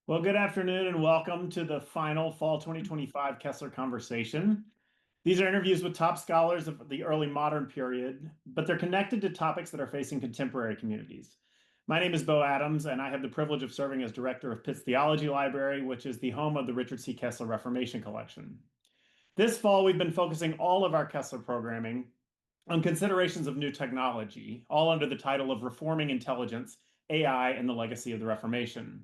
Well, good afternoon and welcome to the final Fall 2025 Kessler Conversation. These are interviews with top scholars of the early modern period, but they're connected to topics that are facing contemporary communities. My name is Bo Adams, and I have the privilege of serving as director of Pitt's Theology Library, which is the home of the Richard C. Kessler Reformation Collection. This fall, we've been focusing all of our Kessler programming on considerations of new technology, all under the title of Reforming Intelligence, AI, and the Legacy of the Reformation.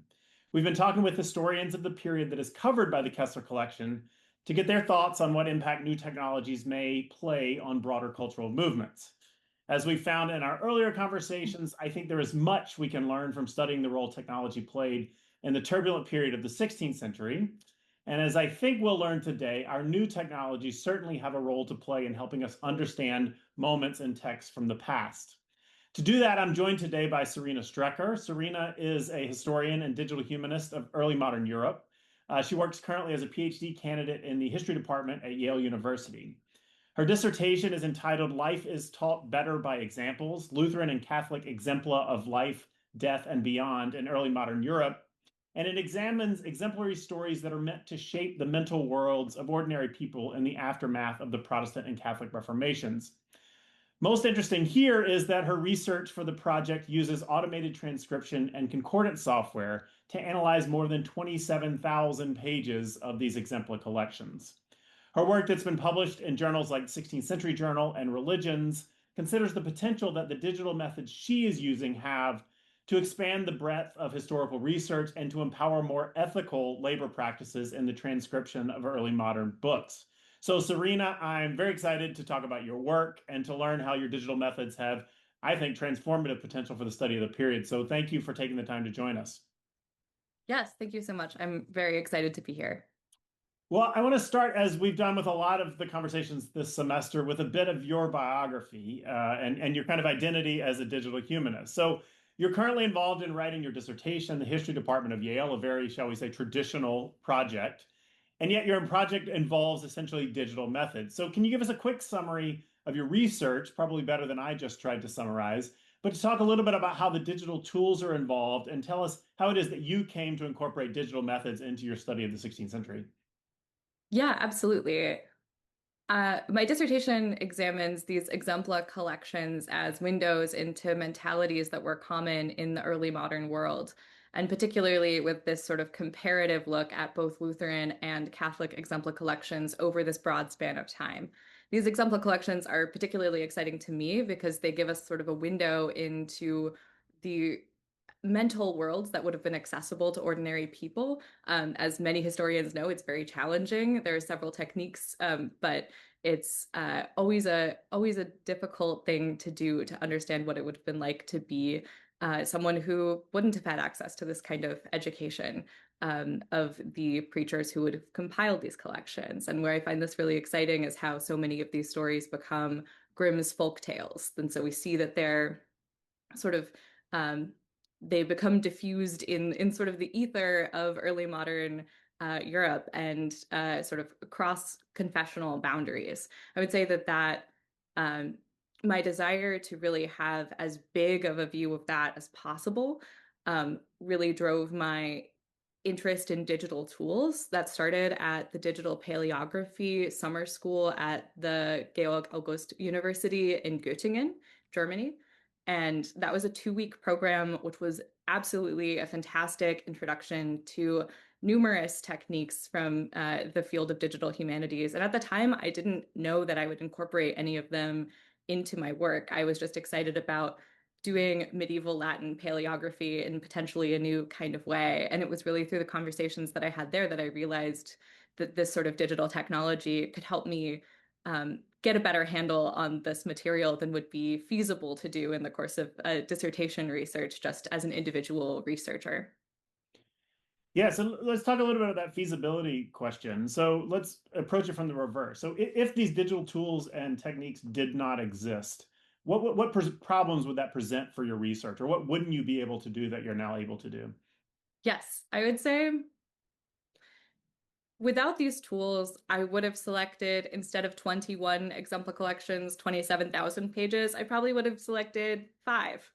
We've been talking with historians of the period that is covered by the Kessler Collection to get their thoughts on what impact new technologies may play on broader cultural movements. As we found in our earlier conversations, I think there is much we can learn from studying the role technology played in the turbulent period of the 16th century. And as I think we'll learn today, our new technologies certainly have a role to play in helping us understand moments in text from the past. To do that, I'm joined today by Serena Strecker. Serena is a historian and digital humanist of early modern Europe. She works currently as a Ph.D. candidate in the history department at Yale University. Her dissertation is entitled Life is Taught Better by Examples, Lutheran and Catholic Exempla of Life, Death, and Beyond in Early Modern Europe, and it examines exemplary stories that are meant to shape the mental worlds of ordinary people in the aftermath of the Protestant and Catholic Reformations. Most interesting here is that her research for the project uses automated transcription and concordance software to analyze more than 27,000 pages of these Exempla collections. Her work that's been published in journals like 16th Century Journal and Religions considers the potential that the digital methods she is using have to expand the breadth of historical research and to empower more ethical labor practices in the transcription of early modern books. So, Serena, I'm very excited to talk about your work and to learn how your digital methods have, I think, transformative potential for the study of the period. So, thank you for taking the time to join us. Yes, thank you so much. I'm very excited to be here. Well, I want to start, as we've done with a lot of the conversations this semester, with a bit of your biography and your kind of identity as a digital humanist. So, you're currently involved in writing your dissertation, the history department of Yale, a very, shall we say, traditional project. And yet your project involves essentially digital methods. So can you give us a quick summary of your research, probably better than I just tried to summarize, but to talk a little bit about how the digital tools are involved and tell us how it is that you came to incorporate digital methods into your study of the 16th century. Yeah, absolutely. My dissertation examines these exempla collections as windows into mentalities that were common in the early modern world, and particularly with this sort of comparative look at both Lutheran and Catholic exempla collections over this broad span of time. These exempla collections are particularly exciting to me because they give us sort of a window into the mental worlds that would have been accessible to ordinary people. As many historians know, it's very challenging. There are several techniques, but it's always a difficult thing to do to understand what it would have been like to be someone who wouldn't have had access to this kind of education of the preachers who would have compiled these collections. And where I find this really exciting is how so many of these stories become Grimm's folk tales. And so we see that they're sort of they become diffused in sort of the ether of early modern Europe and sort of cross confessional boundaries. I would say that my desire to really have as big of a view of that as possible really drove my interest in digital tools that started at the digital paleography summer school at the Georg August University in Göttingen, Germany. And that was a 2-week program, which was absolutely a fantastic introduction to numerous techniques from the field of digital humanities. And at the time, I didn't know that I would incorporate any of them into my work. I was just excited about doing medieval Latin paleography in potentially a new kind of way. And it was really through the conversations that I had there that I realized that this sort of digital technology could help me get a better handle on this material than would be feasible to do in the course of dissertation research just as an individual researcher. Yeah, so let's talk a little bit about that feasibility question. So let's approach it from the reverse. So if these digital tools and techniques did not exist, what problems would that present for your research, or what wouldn't you be able to do that you're now able to do? Yes, I would say without these tools, I would have selected, instead of 21 exemplar collections, 27,000 pages. I probably would have selected 5.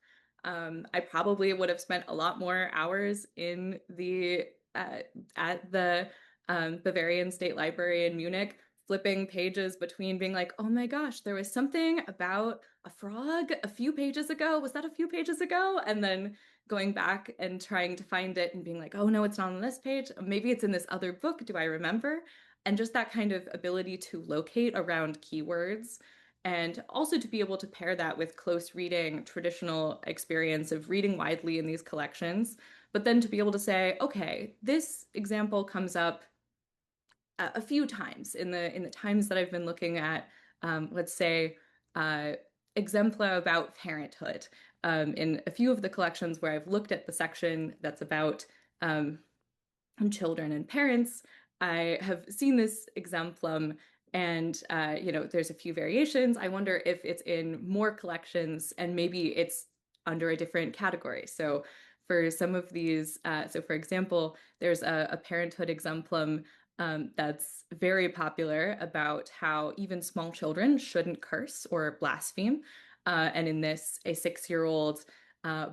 I probably would have spent a lot more hours in the at the Bavarian State Library in Munich, flipping pages between being like, oh my gosh, there was something about a frog a few pages ago. Was that a few pages ago? And then going back and trying to find it and being like, oh no, it's not on this page. Maybe it's in this other book. Do I remember? And just that kind of ability to locate around keywords and also to be able to pair that with close reading, traditional experience of reading widely in these collections, but then to be able to say, okay, this example comes up a few times in the times that I've been looking at, let's say, Exempla about parenthood. In a few of the collections where I've looked at the section that's about children and parents, I have seen this exemplum, and there's a few variations. I wonder if it's in more collections and maybe it's under a different category. So for some of these, so for example, there's a parenthood exemplum that's very popular about how even small children shouldn't curse or blaspheme. And in this, a 6-year-old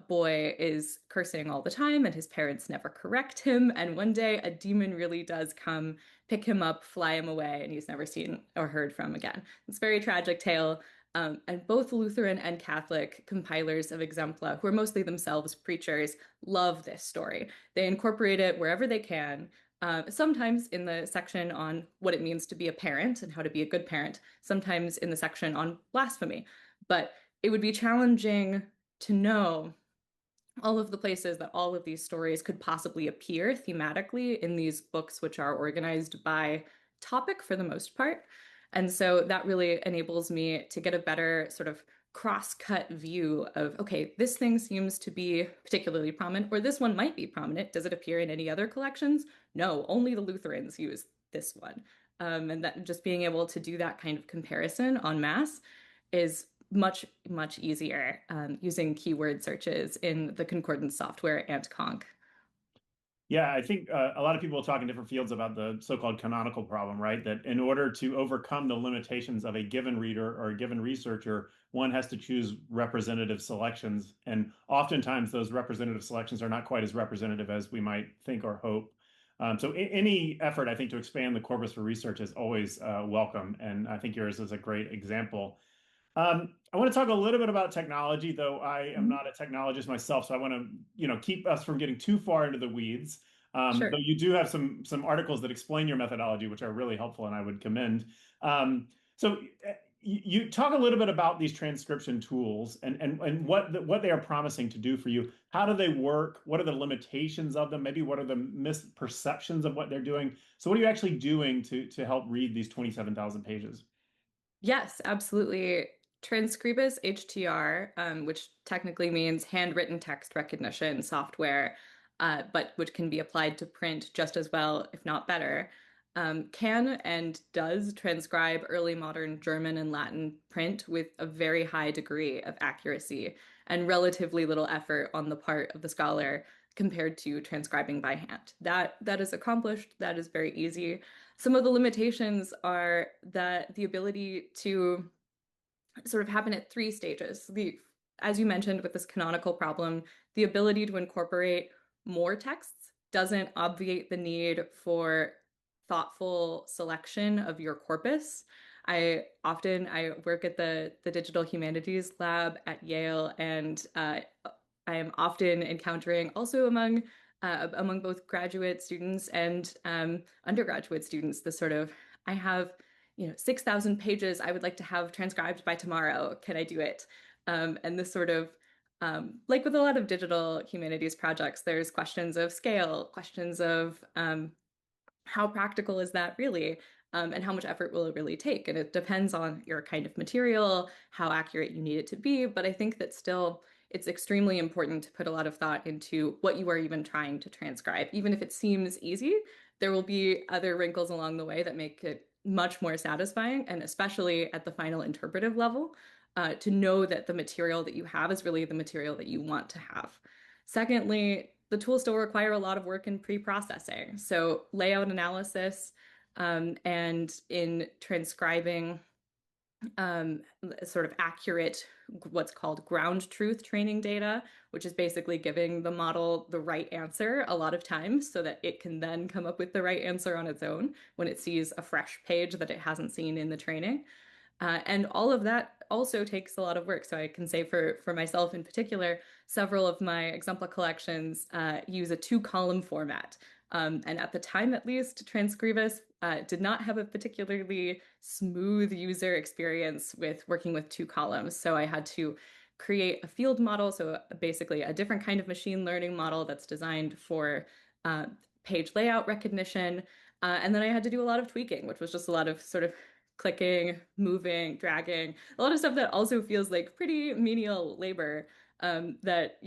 boy is cursing all the time, and his parents never correct him. And one day, a demon really does come, pick him up, fly him away, and he's never seen or heard from again. It's a very tragic tale. And both Lutheran and Catholic compilers of Exempla, who are mostly themselves preachers, love this story. They incorporate it wherever they can. Sometimes in the section on what it means to be a parent and how to be a good parent, sometimes in the section on blasphemy. But it would be challenging to know all of the places that all of these stories could possibly appear thematically in these books, which are organized by topic for the most part. And so that really enables me to get a better sort of cross-cut view of, okay, this thing seems to be particularly prominent, or this one might be prominent. Does it appear in any other collections? No, only the Lutherans use this one. And that just being able to do that kind of comparison en masse is much, much easier using keyword searches in the concordance software and conc. Yeah, I think a lot of people talk in different fields about the so-called canonical problem, right? That in order to overcome the limitations of a given reader or a given researcher, one has to choose representative selections. And oftentimes those representative selections are not quite as representative as we might think or hope. So any effort, I think, to expand the corpus for research is always welcome. And I think yours is a great example. I want to talk a little bit about technology, though I am Mhm. not a technologist myself, so I want to, keep us from getting too far into the weeds. Though Sure. you do have some articles that explain your methodology, which are really helpful, and I would commend. So you talk a little bit about these transcription tools and what they are promising to do for you. How do they work? What are the limitations of them? Maybe what are the misperceptions of what they're doing? So what are you actually doing to help read these 27,000 pages? Yes, absolutely. Transcribus HTR, which technically means handwritten text recognition software, but which can be applied to print just as well, if not better, can and does transcribe early modern German and Latin print with a very high degree of accuracy and relatively little effort on the part of the scholar compared to transcribing by hand. That is accomplished. That is very easy. Some of the limitations are that the ability to sort of happen at 3 stages. As you mentioned with this canonical problem, the ability to incorporate more texts doesn't obviate the need for thoughtful selection of your corpus. I work at the digital humanities lab at Yale, and I am often encountering also among both graduate students and undergraduate students the sort of, I have 6,000 pages I would like to have transcribed by tomorrow. Can I do it? And this sort of, like with a lot of digital humanities projects, there's questions of scale, questions of how practical is that really? And how much effort will it really take? And it depends on your kind of material, how accurate you need it to be. But I think that still it's extremely important to put a lot of thought into what you are even trying to transcribe. Even if it seems easy, there will be other wrinkles along the way that make it much more satisfying, and especially at the final interpretive level, to know that the material that you have is really the material that you want to have. Secondly, the tools still require a lot of work in pre-processing. So layout analysis and in transcribing sort of accurate, what's called ground truth training data, which is basically giving the model the right answer a lot of times so that it can then come up with the right answer on its own when it sees a fresh page that it hasn't seen in the training. And all of that also takes a lot of work. So I can say for myself in particular, several of my Exempla collections use a two-column format. And at the time, at least, Transcribus did not have a particularly smooth user experience with working with two columns. So I had to create a field model, so basically a different kind of machine learning model that's designed for uh, page layout recognition. And then I had to do a lot of tweaking, which was just a lot of sort of clicking, moving, dragging, a lot of stuff that also feels like pretty menial labor that,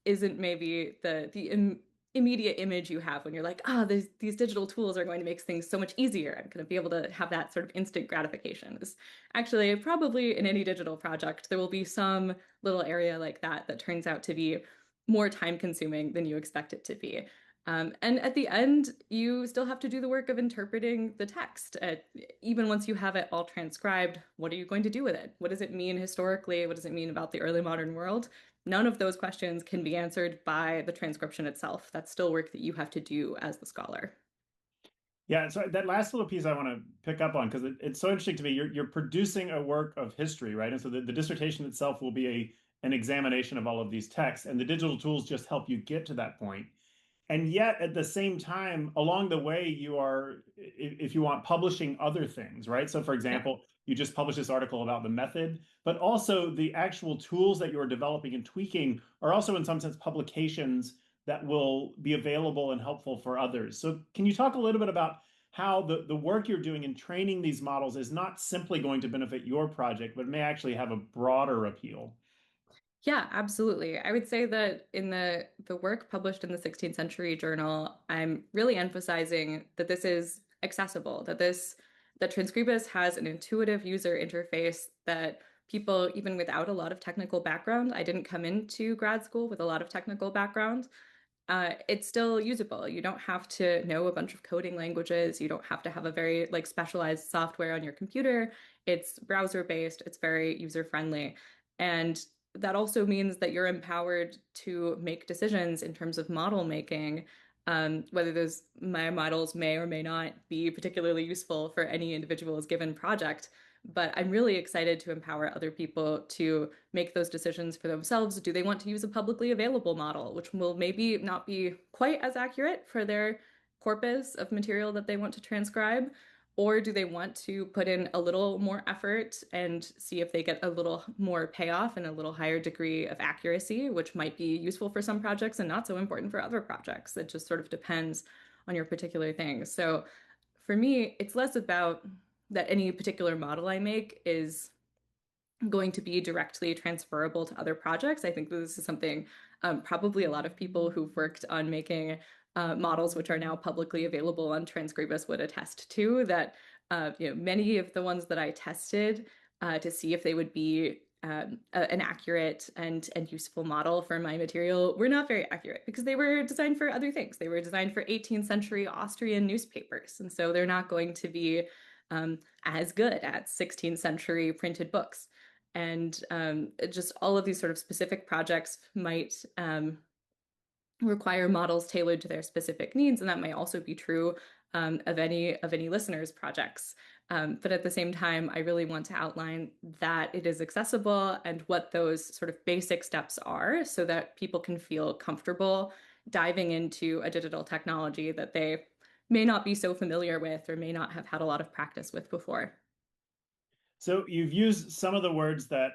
isn't maybe the immediate image you have when you're like, these digital tools are going to make things so much easier. I'm going to be able to have that sort of instant gratification. Is actually probably in any digital project, there will be some little area like that that turns out to be more time consuming than you expect it to be. And at the end, you still have to do the work of interpreting the text. Even once you have it all transcribed, what are you going to do with it? What does it mean historically? What does it mean about the early modern world? None of those questions can be answered by the transcription itself. That's still work that you have to do as the scholar. Yeah, so that last little piece I want to pick up on because it's so interesting to me. You're producing a work of history, right? And so the dissertation itself will be an examination of all of these texts, and the digital tools just help you get to that point. And yet, at the same time, along the way, you are, if you want, publishing other things, right? So, for Yeah. example, you just published this article about the method, but also the actual tools that you're developing and tweaking are also, in some sense, publications that will be available and helpful for others. So, can you talk a little bit about how the work you're doing in training these models is not simply going to benefit your project, but may actually have a broader appeal? Yeah, absolutely. I would say that in the work published in the 16th Century Journal, I'm really emphasizing that this is accessible, that Transcribus has an intuitive user interface that people, even without a lot of technical background, I didn't come into grad school with a lot of technical background. It's still usable. You don't have to know a bunch of coding languages. You don't have to have a very like specialized software on your computer. It's browser based. It's very user friendly. And that also means that you're empowered to make decisions in terms of model making, whether those my models may or may not be particularly useful for any individual's given project. But I'm really excited to empower other people to make those decisions for themselves. Do they want to use a publicly available model, which will maybe not be quite as accurate for their corpus of material that they want to transcribe? Or do they want to put in a little more effort and see if they get a little more payoff and a little higher degree of accuracy, which might be useful for some projects and not so important for other projects? It just sort of depends on your particular thing. So for me, it's less about that any particular model I make is going to be directly transferable to other projects. I think that this is something probably a lot of people who've worked on making models which are now publicly available on Transcribus would attest to that many of the ones that I tested to see if they would be an accurate and useful model for my material were not very accurate because they were designed for other things. They were designed for 18th century Austrian newspapers, and so they're not going to be as good at 16th century printed books. And just all of these sort of specific projects might require models tailored to their specific needs, and that might also be true of any listeners' projects. But at the same time, I really want to outline that it is accessible and what those sort of basic steps are so that people can feel comfortable diving into a digital technology that they may not be so familiar with or may not have had a lot of practice with before. So you've used some of the words that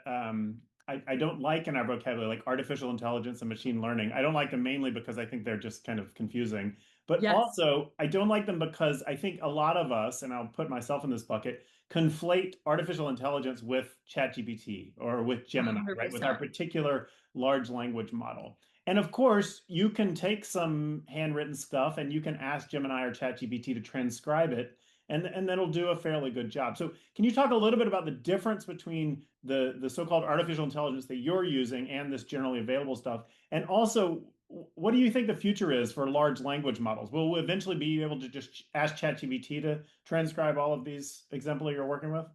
I don't like in our vocabulary, like artificial intelligence and machine learning. I don't like them mainly because I think they're just kind of confusing. But Yes, also, I don't like them because I think a lot of us, and I'll put myself in this bucket, conflate artificial intelligence with ChatGPT or with Gemini, right? With our 100%. particular large language model. And of course, you can take some handwritten stuff and you can ask Gemini or ChatGPT to transcribe it and that'll do a fairly good job. So can you talk a little bit about the difference between the so-called artificial intelligence that you're using and this generally available stuff? And also, what do you think the future is for large language models? Will we eventually be able to just ask ChatGPT to transcribe all of these exemplars you're working with?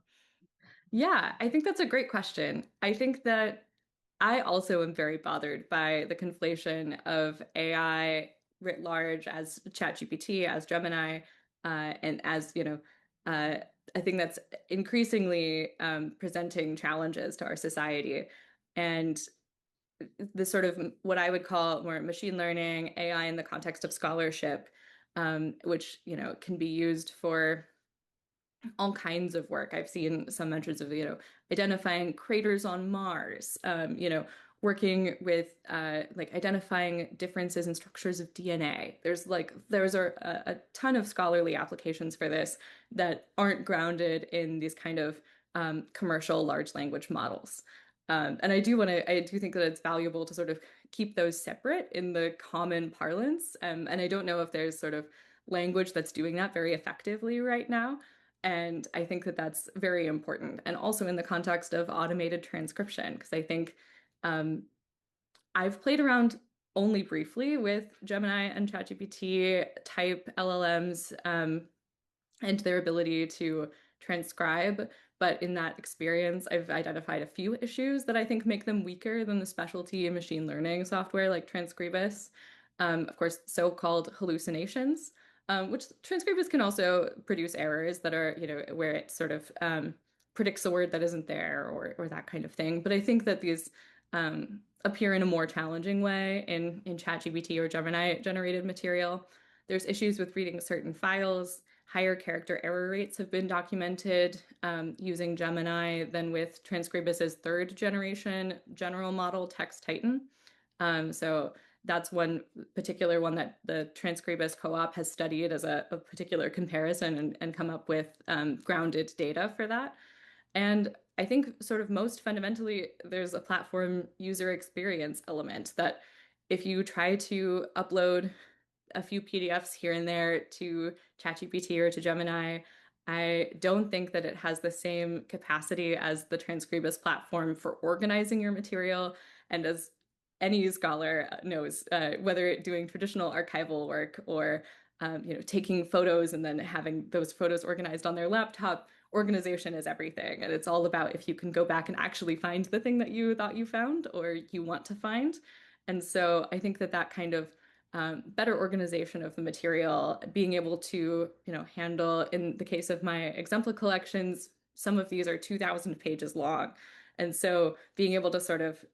Yeah, I think that's a great question. I think that I also am very bothered by the conflation of AI writ large as ChatGPT, as Gemini, and as, uh, I think that's increasingly presenting challenges to our society. And the sort of what I would call more machine learning, AI in the context of scholarship, which, can be used for all kinds of work. I've seen some mentions of, identifying craters on Mars, working with like identifying differences in structures of DNA. There's a ton of scholarly applications for this that aren't grounded in these kind of commercial large language models. And I do think that it's valuable to sort of keep those separate in the common parlance. And I don't know if there's sort of language that's doing that very effectively right now. And I think that that's very important. And also in the context of automated transcription, because I think um, I've played around only briefly with Gemini and ChatGPT type LLMs, and their ability to transcribe. But in that experience, I've identified a few issues that I think make them weaker than the specialty machine learning software like Transcribus. Of course, so-called hallucinations, which Transcribus can also produce errors that are, where it sort of predicts a word that isn't there or that kind of thing. But I think that these appear in a more challenging way in ChatGPT or Gemini generated material. There's issues with reading certain files. Higher character error rates have been documented using Gemini than with Transcribus's third generation general model, Text Titan. So that's one particular one that the Transcribus co-op has studied as a particular comparison and come up with grounded data for that. And I think sort of most fundamentally, there's a platform user experience element that if you try to upload a few PDFs here and there to ChatGPT or to Gemini, I don't think that it has the same capacity as the Transcribus platform for organizing your material. And as any scholar knows, whether doing traditional archival work or taking photos and then having those photos organized on their laptop, organization is everything. And it's all about if you can go back and actually find the thing that you thought you found or you want to find. And so I think that that kind of better organization of the material, being able to, handle, in the case of my Exempla collections, some of these are 2,000 pages long. And so being able to sort of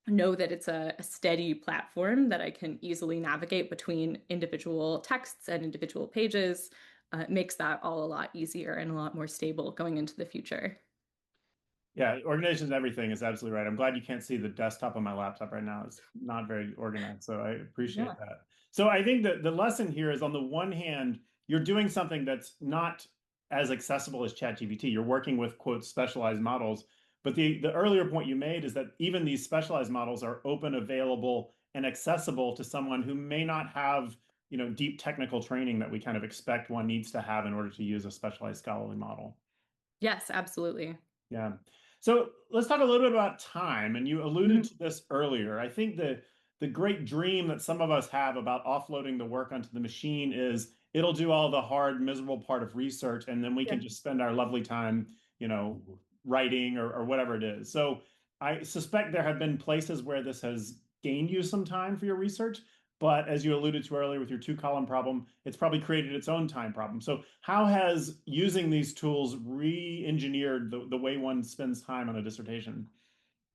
know that it's a steady platform that I can easily navigate between individual texts and individual pages makes that all a lot easier and a lot more stable going into the future. Yeah, organization is everything is absolutely right. I'm glad you can't see the desktop on my laptop right now. It's not very organized, so I appreciate Yeah. that. So I think that the lesson here is on the one hand, you're doing something that's not as accessible as ChatGPT. You're working with quote specialized models, but the earlier point you made is that even these specialized models are open, available, and accessible to someone who may not have, deep technical training that we kind of expect one needs to have in order to use a specialized scholarly model. Yes, absolutely. Yeah. So let's talk a little bit about time. And you alluded Mhm. to this earlier. I think the great dream that some of us have about offloading the work onto the machine is it'll do all the hard, miserable part of research, and then we can Yeah. just spend our lovely time, writing or whatever it is. So I suspect there have been places where this has gained you some time for your research. But as you alluded to earlier with your two-column problem, it's probably created its own time problem. So how has using these tools re-engineered the way one spends time on a dissertation?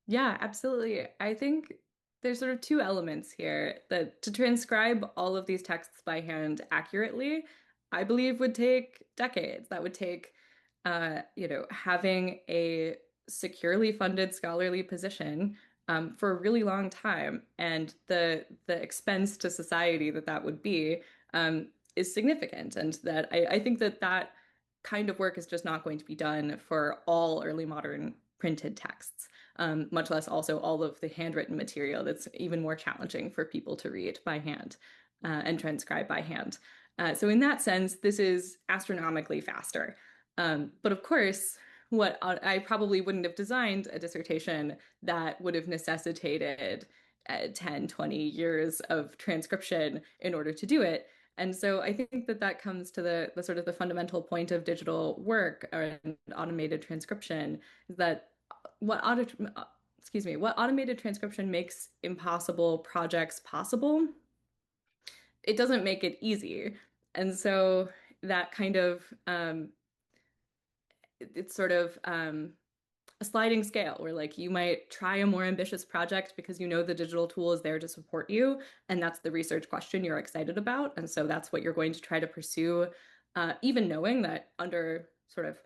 Yeah, absolutely. I think there's sort of two elements here that to transcribe all of these texts by hand accurately, I believe would take decades. That would take, having a securely funded scholarly position for a really long time, and the expense to society that that would be is significant, and that I think that that kind of work is just not going to be done for all early modern printed texts, much less also all of the handwritten material that's even more challenging for people to read by hand and transcribe by hand. So, in that sense, this is astronomically faster. But of course, what I probably wouldn't have designed a dissertation that would have necessitated 10, 20 years of transcription in order to do it. And so I think that that comes to the sort of the fundamental point of digital work and automated transcription is that what audit, what automated transcription makes impossible projects possible, it doesn't make it easy. And so that kind of it's sort of a sliding scale where like you might try a more ambitious project because you know the digital tool is there to support you, and that's the research question you're excited about, and so that's what you're going to try to pursue, even knowing that under sort of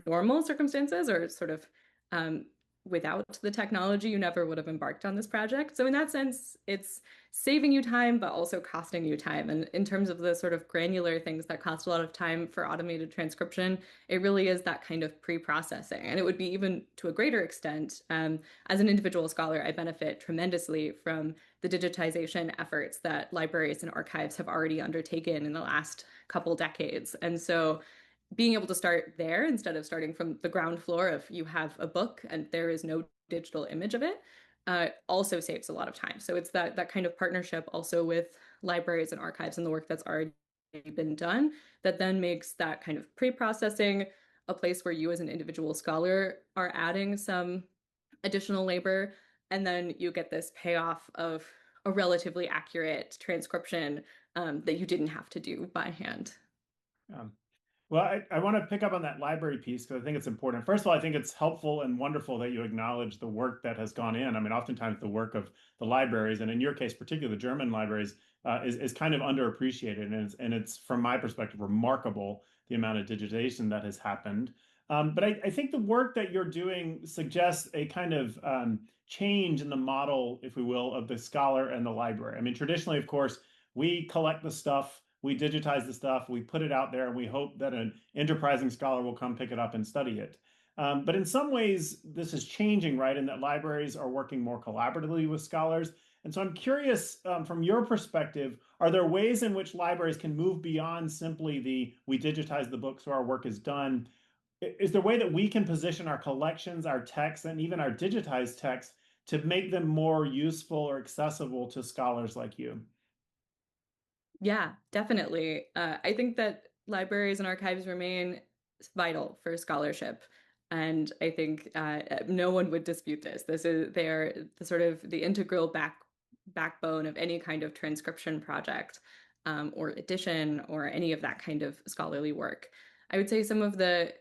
normal circumstances or sort of um, without the technology, you never would have embarked on this project. So in that sense, it's saving you time, but also costing you time. And in terms of the sort of granular things that cost a lot of time for automated transcription, it really is that kind of pre-processing. And it would be even to a greater extent, as an individual scholar, I benefit tremendously from the digitization efforts that libraries and archives have already undertaken in the last couple decades. And so being able to start there instead of starting from the ground floor of you have a book and there is no digital image of it, also saves a lot of time. So it's that kind of partnership also with libraries and archives and the work that's already been done that then makes that kind of pre-processing a place where you as an individual scholar are adding some additional labor, and then you get this payoff of a relatively accurate transcription that you didn't have to do by hand. Um, Well, I want to pick up on that library piece because I think it's important. First of all, I think it's helpful and wonderful that you acknowledge the work that has gone in. I mean, oftentimes the work of the libraries, and in your case, particularly the German libraries, is kind of underappreciated. And it's, from my perspective, remarkable the amount of digitization that has happened. But I think the work that you're doing suggests a kind of change in the model, if we will, of the scholar and the library. I mean, traditionally, of course, we collect the stuff, we digitize the stuff, we put it out there, and we hope that an enterprising scholar will come pick it up and study it. But in some ways, this is changing, right? In that libraries are working more collaboratively with scholars. And so I'm curious, from your perspective, are there ways in which libraries can move beyond simply the we digitize the book so our work is done? Is there a way that we can position our collections, our texts, and even our digitized texts to make them more useful or accessible to scholars like you? Yeah, definitely. I think that libraries and archives remain vital for scholarship. And I think no one would dispute this. They're the sort of the integral backbone of any kind of transcription project, or edition or any of that kind of scholarly work. I would say some of the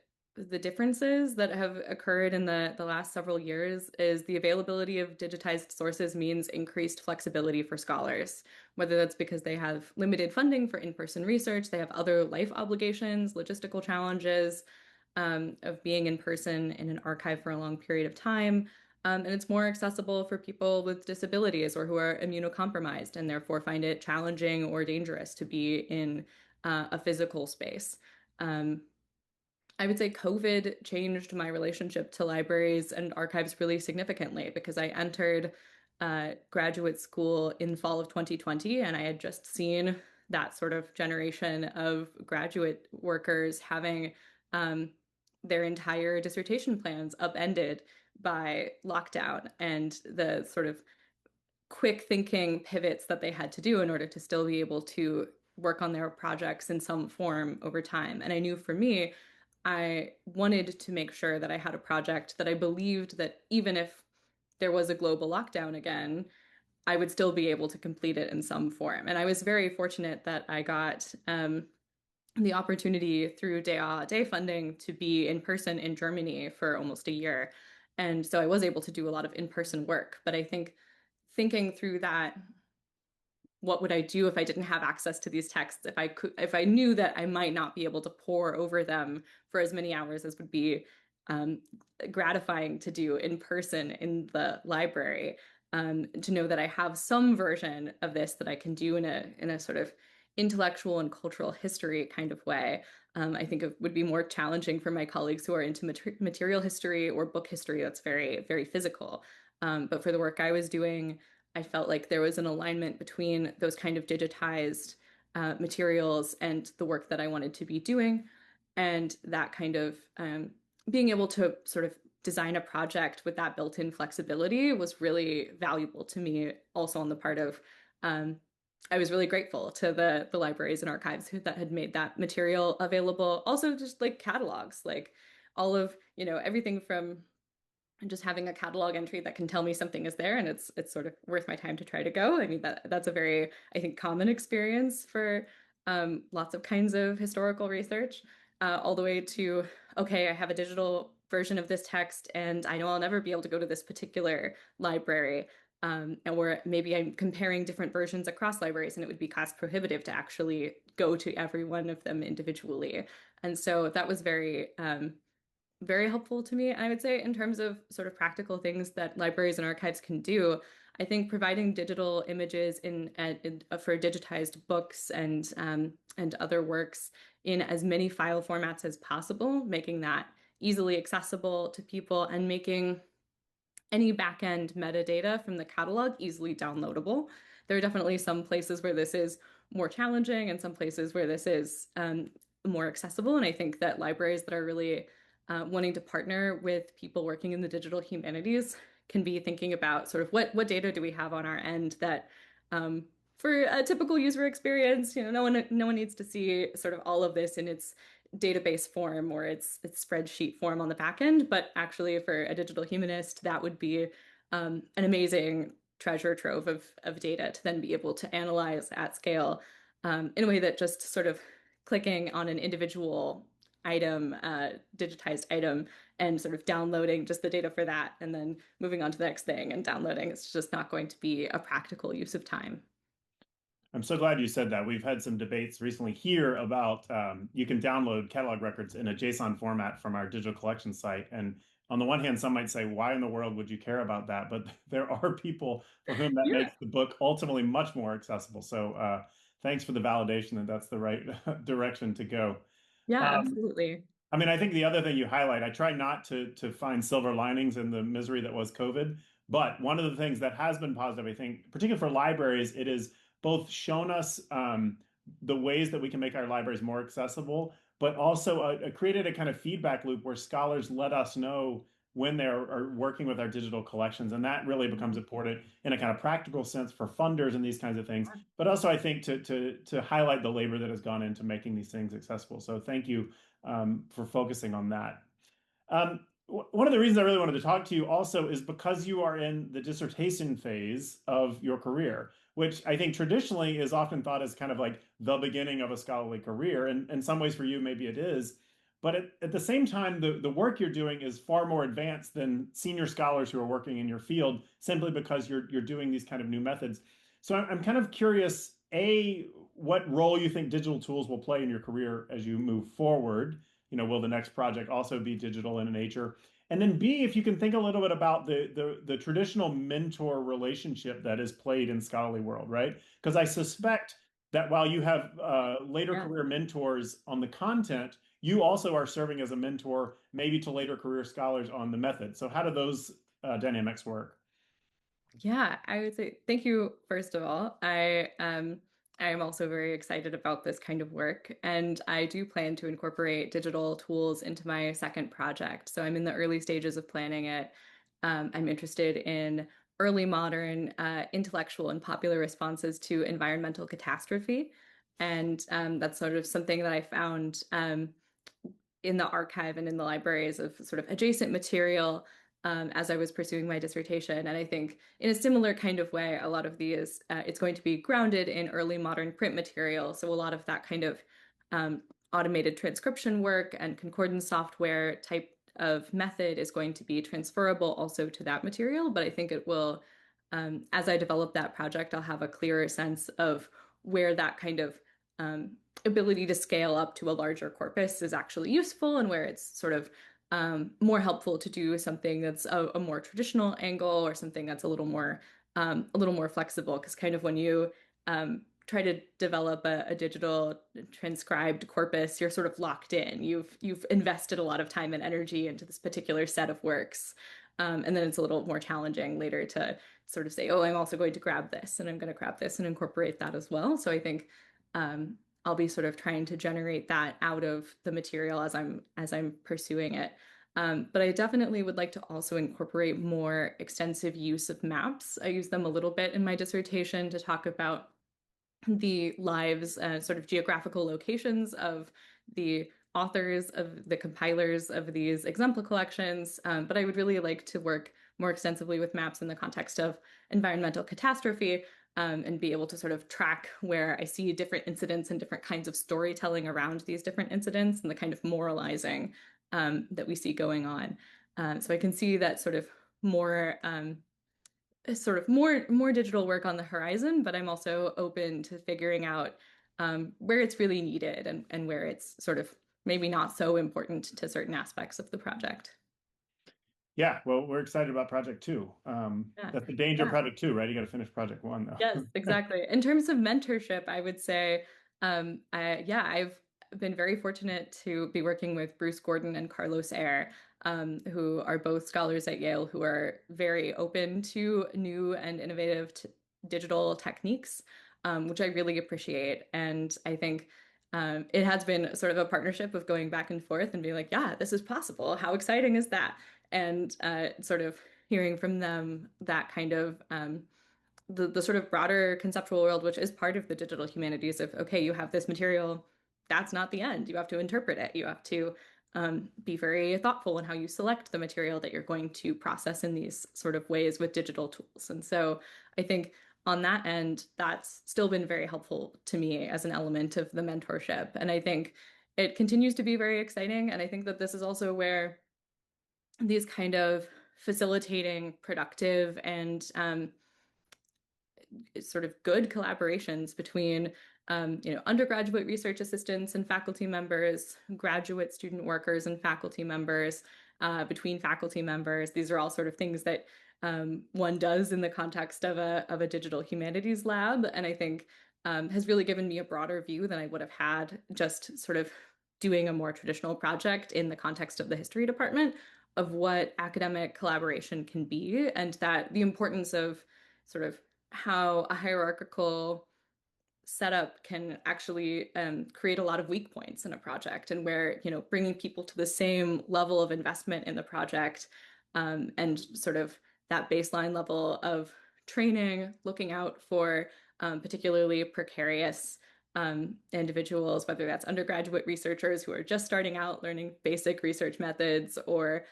differences that have occurred in the last several years is the availability of digitized sources means increased flexibility for scholars, whether that's because they have limited funding for in-person research, they have other life obligations, logistical challenges, of being in person in an archive for a long period of time. And it's more accessible for people with disabilities or who are immunocompromised and therefore find it challenging or dangerous to be in a physical space. Um, I would say COVID changed my relationship to libraries and archives really significantly because I entered graduate school in fall of 2020, and I had just seen that sort of generation of graduate workers having um, their entire dissertation plans upended by lockdown and the sort of quick thinking pivots that they had to do in order to still be able to work on their projects in some form over time. And I knew for me, I wanted to make sure that I had a project that I believed that even if there was a global lockdown again, I would still be able to complete it in some form. And I was very fortunate that I got the opportunity through day funding to be in person in Germany for almost a year. And so I was able to do a lot of in-person work. But I think thinking through that, what would I do if I didn't have access to these texts? If I knew that I might not be able to pore over them for as many hours as would be um, gratifying to do in person in the library, to know that I have some version of this that I can do in a sort of intellectual and cultural history kind of way. I think it would be more challenging for my colleagues who are into material history or book history that's very, very physical. But for the work I was doing, I felt like there was an alignment between those kind of digitized materials and the work that I wanted to be doing, and that kind of being able to sort of design a project with that built-in flexibility was really valuable to me, also on the part of I was really grateful to the libraries and archives that had made that material available. Also, just like catalogs, like all of, everything from just having a catalog entry that can tell me something is there and it's sort of worth my time to try to go. I mean, that's a very, I think, common experience for lots of kinds of historical research, all the way to, okay, I have a digital version of this text and I know I'll never be able to go to this particular library. And where maybe I'm comparing different versions across libraries and it would be cost prohibitive to actually go to every one of them individually. And so that was very helpful to me. I would say in terms of sort of practical things that libraries and archives can do, I think providing digital images for digitized books and other works in as many file formats as possible, making that easily accessible to people and making any backend metadata from the catalog easily downloadable. There are definitely some places where this is more challenging and some places where this is more accessible. And I think that libraries that are really wanting to partner with people working in the digital humanities can be thinking about sort of what data do we have on our end that for a typical user experience, no one needs to see sort of all of this in its database form or its spreadsheet form on the back end, but actually for a digital humanist, that would be an amazing treasure trove of data to then be able to analyze at scale in a way that just sort of clicking on an individual item, digitized item, and sort of downloading just the data for that and then moving on to the next thing and downloading. It's just not going to be a practical use of time. I'm so glad you said that. We've had some debates recently here about you can download catalog records in a JSON format from our digital collection site. And on the one hand, some might say, why in the world would you care about that? But there are people for whom that Yeah. makes the book ultimately much more accessible. So thanks for the validation that that's the right direction to go. Yeah, Um, absolutely. I mean, I think the other thing you highlight, I try not to find silver linings in the misery that was COVID, but one of the things that has been positive, I think, particularly for libraries, it has both shown us the ways that we can make our libraries more accessible, but also created a kind of feedback loop where scholars let us know when they are working with our digital collections, and that really becomes important in a kind of practical sense for funders and these kinds of things. But also, I think to highlight the labor that has gone into making these things accessible. So thank you for focusing on that. One of the reasons I really wanted to talk to you also is because you are in the dissertation phase of your career, which I think traditionally is often thought as kind of like the beginning of a scholarly career. And in some ways for you, maybe it is. But at the same time, the work you're doing is far more advanced than senior scholars who are working in your field simply because you're doing these kind of new methods. So I'm kind of curious, A, what role you think digital tools will play in your career as you move forward. Will the next project also be digital in nature? And then B, if you can think a little bit about the traditional mentor relationship that is played in scholarly world, right? Because I suspect that while you have later Yeah. career mentors on the content, you also are serving as a mentor, maybe to later career scholars on the method. So how do those dynamics work? Yeah, I would say thank you, first of all. I am also very excited about this kind of work, and I do plan to incorporate digital tools into my second project. So I'm in the early stages of planning it. I'm interested in early modern intellectual and popular responses to environmental catastrophe. And that's sort of something that I found in the archive and in the libraries of sort of adjacent material as I was pursuing my dissertation. And I think in a similar kind of way, a lot of these, it's going to be grounded in early modern print material. So a lot of that kind of automated transcription work and concordance software type of method is going to be transferable also to that material. But I think it will, as I develop that project, I'll have a clearer sense of where that kind of ability to scale up to a larger corpus is actually useful and where it's sort of more helpful to do something that's a more traditional angle or something that's a little more flexible. Because kind of when you try to develop a digital transcribed corpus, you're sort of locked in. You've invested a lot of time and energy into this particular set of works. And then it's a little more challenging later to sort of say, oh, I'm also going to grab this and I'm going to grab this and incorporate that as well. So I think I'll be sort of trying to generate that out of the material as I'm pursuing it. But I definitely would like to also incorporate more extensive use of maps. I use them a little bit in my dissertation to talk about the lives, sort of geographical locations of the authors, of the compilers of these Exempla collections. But I would really like to work more extensively with maps in the context of environmental catastrophe, and be able to sort of track where I see different incidents and different kinds of storytelling around these different incidents and the kind of moralizing that we see going on. So I can see that sort of more digital work on the horizon, but I'm also open to figuring out where it's really needed and where it's sort of maybe not so important to certain aspects of the project. Yeah, well, we're excited about project two. Yeah. That's the danger of Yeah. project two, right? You got to finish project one, Yes, though. exactly. In terms of mentorship, I would say, I've been very fortunate to be working with Bruce Gordon and Carlos Eyre, who are both scholars at Yale who are very open to new and innovative digital techniques, which I really appreciate. And I think it has been sort of a partnership of going back and forth and being like, yeah, this is possible. How exciting is that? And sort of hearing from them that kind of the sort of broader conceptual world, which is part of the digital humanities of, okay, you have this material, that's not the end. You have to interpret it. You have to be very thoughtful in how you select the material that you're going to process in these sort of ways with digital tools. And so I think on that end, that's still been very helpful to me as an element of the mentorship. And I think it continues to be very exciting. And I think that this is also where these kind of facilitating productive and sort of good collaborations between undergraduate research assistants and faculty members, graduate student workers and faculty members, between faculty members. These are all sort of things that one does in the context of a digital humanities lab, and I think has really given me a broader view than I would have had just sort of doing a more traditional project in the context of the history department of what academic collaboration can be, and that the importance of sort of how a hierarchical setup can actually create a lot of weak points in a project, and where, bringing people to the same level of investment in the project, and sort of that baseline level of training, looking out for particularly precarious individuals, whether that's undergraduate researchers who are just starting out learning basic research methods, or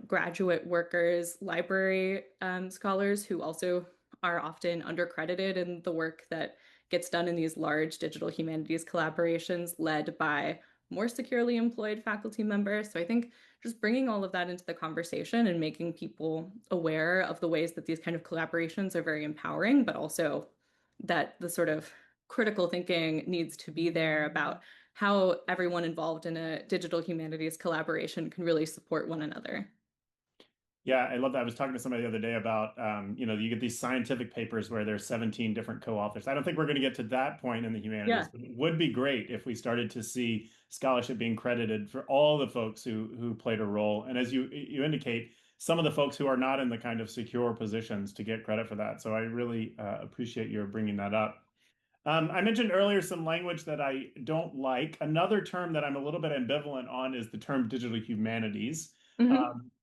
graduate workers, library scholars who also are often undercredited in the work that gets done in these large digital humanities collaborations led by more securely employed faculty members. So I think just bringing all of that into the conversation and making people aware of the ways that these kind of collaborations are very empowering, but also that the sort of critical thinking needs to be there about how everyone involved in a digital humanities collaboration can really support one another. Yeah, I love that. I was talking to somebody the other day about, you get these scientific papers where there's 17 different co-authors. I don't think we're going to get to that point in the humanities, Yeah. but it would be great if we started to see scholarship being credited for all the folks who played a role. And as you indicate, some of the folks who are not in the kind of secure positions to get credit for that. So I really appreciate your bringing that up. I mentioned earlier some language that I don't like. Another term that I'm a little bit ambivalent on is the term digital humanities, Hmm.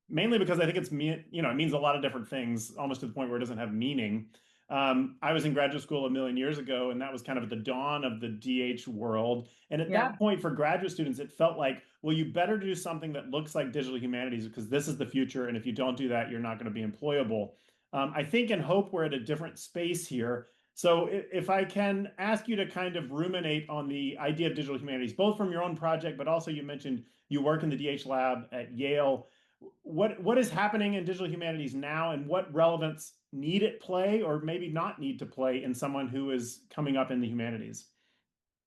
mainly because I think it means a lot of different things, almost to the point where it doesn't have meaning. I was in graduate school a million years ago, and that was kind of at the dawn of the DH world. And at Yeah. that point, for graduate students, it felt like, well, you better do something that looks like digital humanities because this is the future. And if you don't do that, you're not going to be employable. I think and hope we're at a different space here. So if I can ask you to kind of ruminate on the idea of digital humanities, both from your own project, but also you mentioned you work in the DH lab at Yale. What is happening in digital humanities now, and what relevance need it play or maybe not need to play in someone who is coming up in the humanities?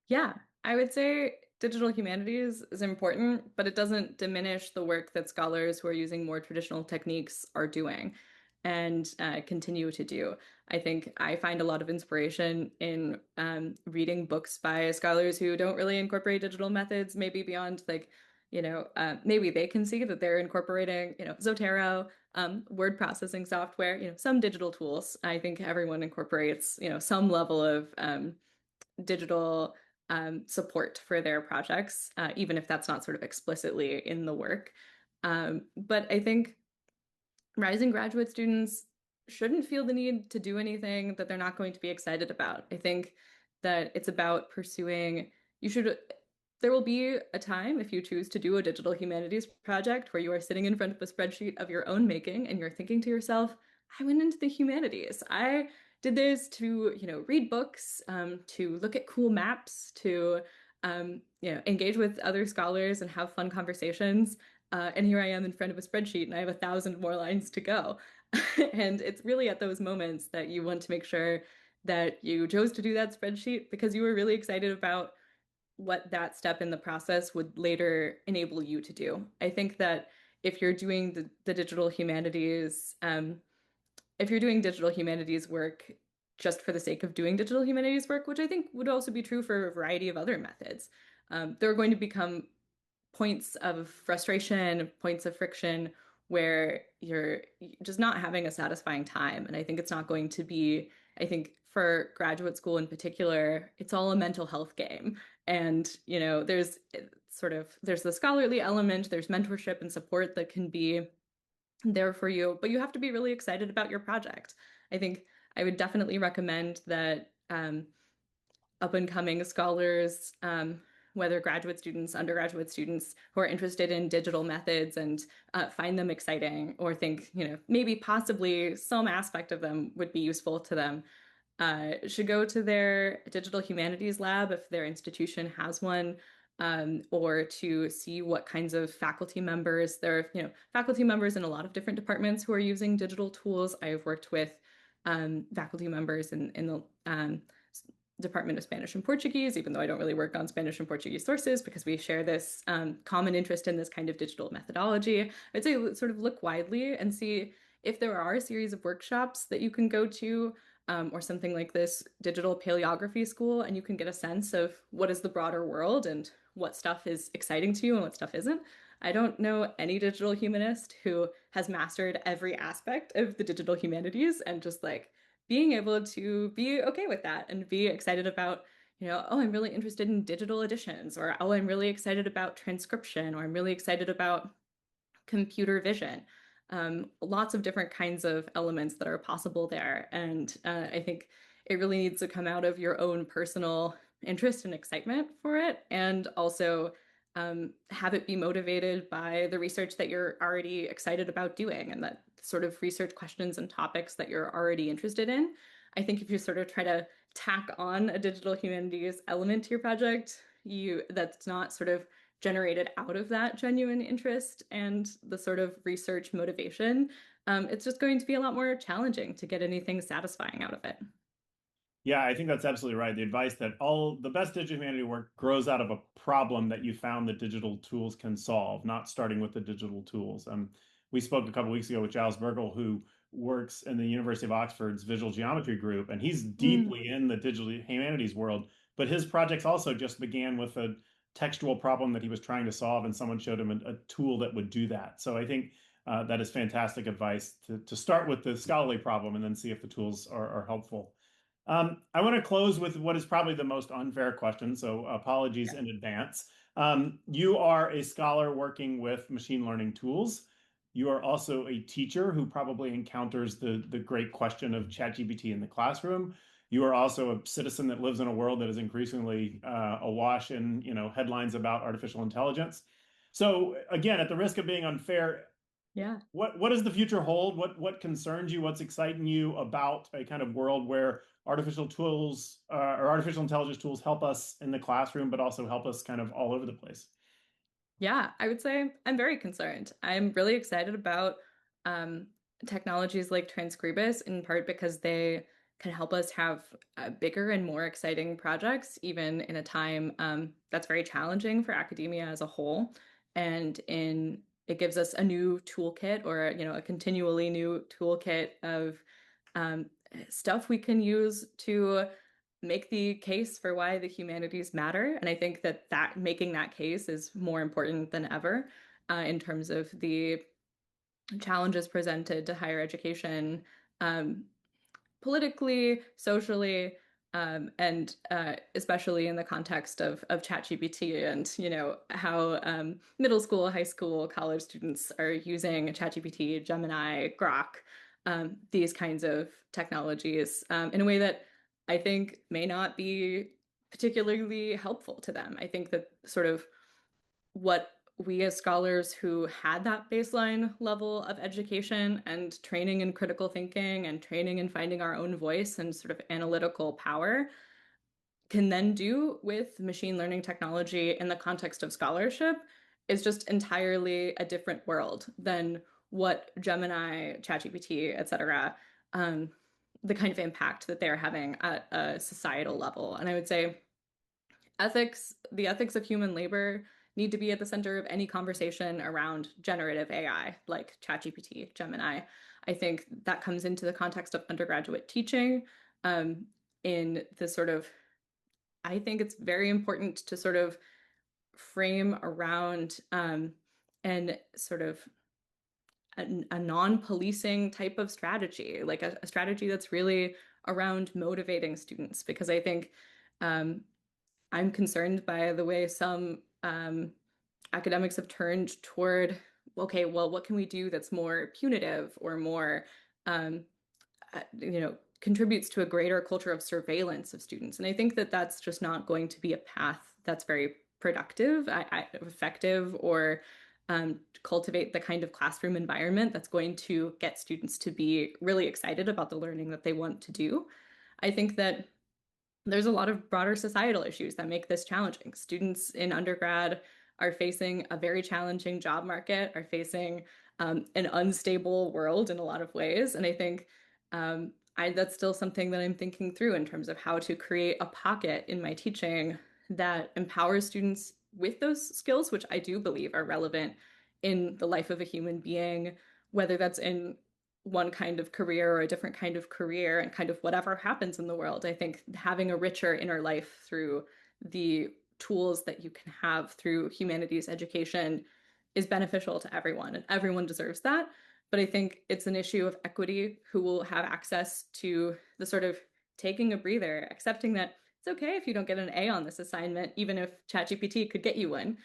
Yeah, I would say digital humanities is important, but it doesn't diminish the work that scholars who are using more traditional techniques are doing and continue to do. I think I find a lot of inspiration in reading books by scholars who don't really incorporate digital methods, maybe beyond like, maybe they can see that they're incorporating, Zotero, word processing software, some digital tools. I think everyone incorporates, some level of digital support for their projects, even if that's not sort of explicitly in the work. But I think rising graduate students shouldn't feel the need to do anything that they're not going to be excited about. I think that it's about pursuing, you should, there will be a time if you choose to do a digital humanities project where you are sitting in front of a spreadsheet of your own making and you're thinking to yourself, I went into the humanities. I did this to, read books, to look at cool maps, to, engage with other scholars and have fun conversations. And here I am in front of a spreadsheet and I have 1,000 more lines to go. And it's really at those moments that you want to make sure that you chose to do that spreadsheet because you were really excited about what that step in the process would later enable you to do. I think that if you're doing the digital humanities, if you're doing digital humanities work just for the sake of doing digital humanities work, which I think would also be true for a variety of other methods, there are going to become points of frustration, points of friction where you're just not having a satisfying time. And I think it's not going to be, I think for graduate school in particular, it's all a mental health game. And, there's the scholarly element, there's mentorship and support that can be there for you, but you have to be really excited about your project. I think I would definitely recommend that up and coming scholars, whether graduate students, undergraduate students who are interested in digital methods and find them exciting or think, maybe possibly some aspect of them would be useful to them, should go to their digital humanities lab if their institution has one, or to see what kinds of faculty members there are, faculty members in a lot of different departments who are using digital tools. I've worked with faculty members in the Department of Spanish and Portuguese, even though I don't really work on Spanish and Portuguese sources because we share this common interest in this kind of digital methodology. I'd say sort of look widely and see if there are a series of workshops that you can go to, or something like this digital paleography school, and you can get a sense of what is the broader world and what stuff is exciting to you and what stuff isn't. I don't know any digital humanist who has mastered every aspect of the digital humanities, and just like being able to be okay with that and be excited about, oh, I'm really interested in digital editions, or oh, I'm really excited about transcription, or I'm really excited about computer vision. Lots of different kinds of elements that are possible there. And I think it really needs to come out of your own personal interest and excitement for it, and also have it be motivated by the research that you're already excited about doing and that sort of research questions and topics that you're already interested in. I think if you sort of try to tack on a digital humanities element to your project, that's not sort of generated out of that genuine interest and the sort of research motivation, it's just going to be a lot more challenging to get anything satisfying out of it. Yeah, I think that's absolutely right. The advice that all the best digital humanity work grows out of a problem that you found that digital tools can solve, not starting with the digital tools. We spoke a couple of weeks ago with Giles Burgle, who works in the University of Oxford's visual geometry group, and he's deeply in the digital humanities world. But his projects also just began with a textual problem that he was trying to solve, and someone showed him a tool that would do that. So I think that is fantastic advice to start with the scholarly problem and then see if the tools are helpful. I want to close with what is probably the most unfair question, so apologies in advance. You are a scholar working with machine learning tools. You are also a teacher who probably encounters the great question of ChatGPT in the classroom. You are also a citizen that lives in a world that is increasingly awash in headlines about artificial intelligence. So again, at the risk of being unfair, Yeah. what does the future hold? What concerns you? What's exciting you about a kind of world where artificial tools or artificial intelligence tools help us in the classroom, but also help us kind of all over the place? Yeah, I would say I'm very concerned. I'm really excited about um, technologies like Transcribus, in part because they can help us have bigger and more exciting projects, even in a time that's very challenging for academia as a whole. And it gives us a new toolkit, or a continually new toolkit of um, stuff we can use to make the case for why the humanities matter. And I think that making that case is more important than ever, in terms of the challenges presented to higher education, um, politically, socially, and especially in the context of ChatGPT, and how middle school, high school, college students are using ChatGPT, Gemini, Grok, these kinds of technologies in a way that I think may not be particularly helpful to them. I think that sort of what we as scholars who had that baseline level of education and training in critical thinking and training in finding our own voice and sort of analytical power can then do with machine learning technology in the context of scholarship is just entirely a different world than what Gemini, ChatGPT, et cetera, the kind of impact that they're having at a societal level. And I would say the ethics of human labor need to be at the center of any conversation around generative AI, like ChatGPT, Gemini. I think that comes into the context of undergraduate teaching in the sort of, I think it's very important to sort of frame around and sort of a non-policing type of strategy, like a strategy that's really around motivating students, because I think I'm concerned by the way some academics have turned toward, okay, well, what can we do that's more punitive or more, contributes to a greater culture of surveillance of students? And I think that that's just not going to be a path that's very productive, effective, or cultivate the kind of classroom environment that's going to get students to be really excited about the learning that they want to do. I think that there's a lot of broader societal issues that make this challenging. Students in undergrad are facing a very challenging job market, are facing an unstable world in a lot of ways. And I think that's still something that I'm thinking through in terms of how to create a pocket in my teaching that empowers students with those skills, which I do believe are relevant in the life of a human being, whether that's in one kind of career or a different kind of career and kind of whatever happens in the world. I think having a richer inner life through the tools that you can have through humanities education is beneficial to everyone, and everyone deserves that. But I think it's an issue of equity, who will have access to the sort of taking a breather, accepting that it's okay if you don't get an A on this assignment, even if ChatGPT could get you one,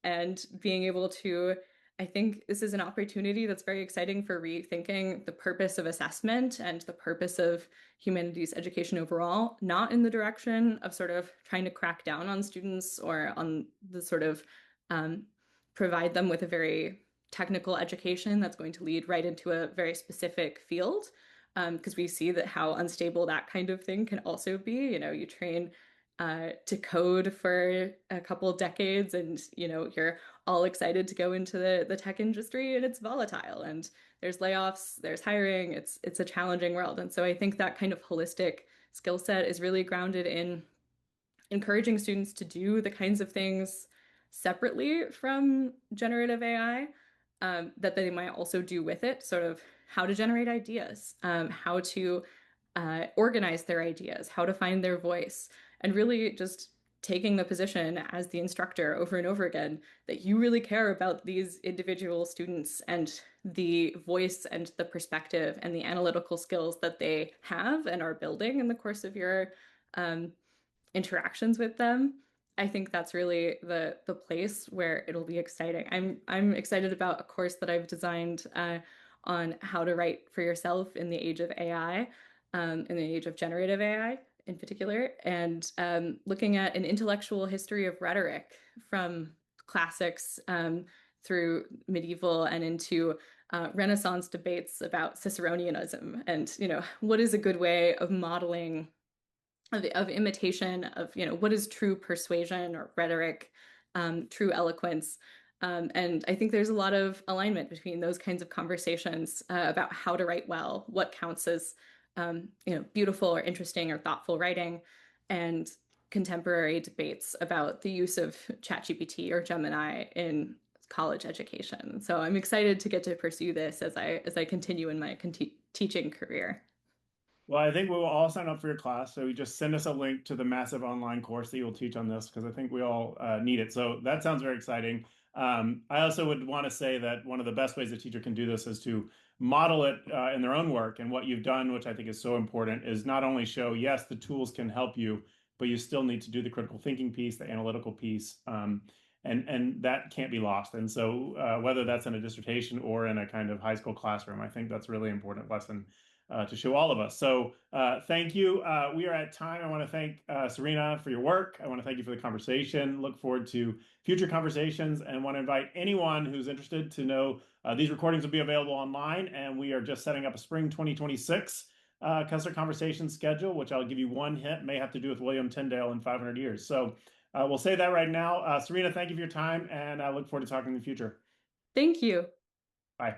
and being able to, I think this is an opportunity that's very exciting for rethinking the purpose of assessment and the purpose of humanities education overall, not in the direction of sort of trying to crack down on students or on the sort of provide them with a very technical education that's going to lead right into a very specific field. Because we see that how unstable that kind of thing can also be. You train to code for a couple of decades, and you're all excited to go into the tech industry, and it's volatile, and there's layoffs, there's hiring. It's a challenging world. And so I think that kind of holistic skill set is really grounded in encouraging students to do the kinds of things separately from generative AI that they might also do with it, sort of how to generate ideas, how to organize their ideas, how to find their voice, and really just taking the position as the instructor over and over again that you really care about these individual students and the voice and the perspective and the analytical skills that they have and are building in the course of your interactions with them. I think that's really the place where it'll be exciting. I'm excited about a course that I've designed on how to write for yourself in the age of AI, in the age of generative AI in particular, and looking at an intellectual history of rhetoric from classics through medieval and into Renaissance debates about Ciceronianism, and what is a good way of modeling of imitation of what is true persuasion or rhetoric, true eloquence. And I think there's a lot of alignment between those kinds of conversations about how to write well, what counts as beautiful or interesting or thoughtful writing, and contemporary debates about the use of ChatGPT or Gemini in college education. So I'm excited to get to pursue this as I continue in my teaching career. Well, I think we will all sign up for your class. So you just send us a link to the massive online course that you'll teach on this, because I think we all need it. So that sounds very exciting. I also would want to say that one of the best ways a teacher can do this is to model it in their own work. And what you've done, which I think is so important, is not only show, yes, the tools can help you, but you still need to do the critical thinking piece, the analytical piece. and that can't be lost. And so whether that's in a dissertation or in a kind of high school classroom, I think that's a really important lesson to show all of us. So thank you. We are at time. I want to thank Serena for your work. I want to thank you for the conversation. Look forward to future conversations and want to invite anyone who's interested to know these recordings will be available online, and we are just setting up a spring 2026 Kessler Conversation schedule, which I'll give you one hint, may have to do with William Tyndale in 500 years. So we'll say that right now. Serena, thank you for your time, and I look forward to talking in the future. Thank you. Bye.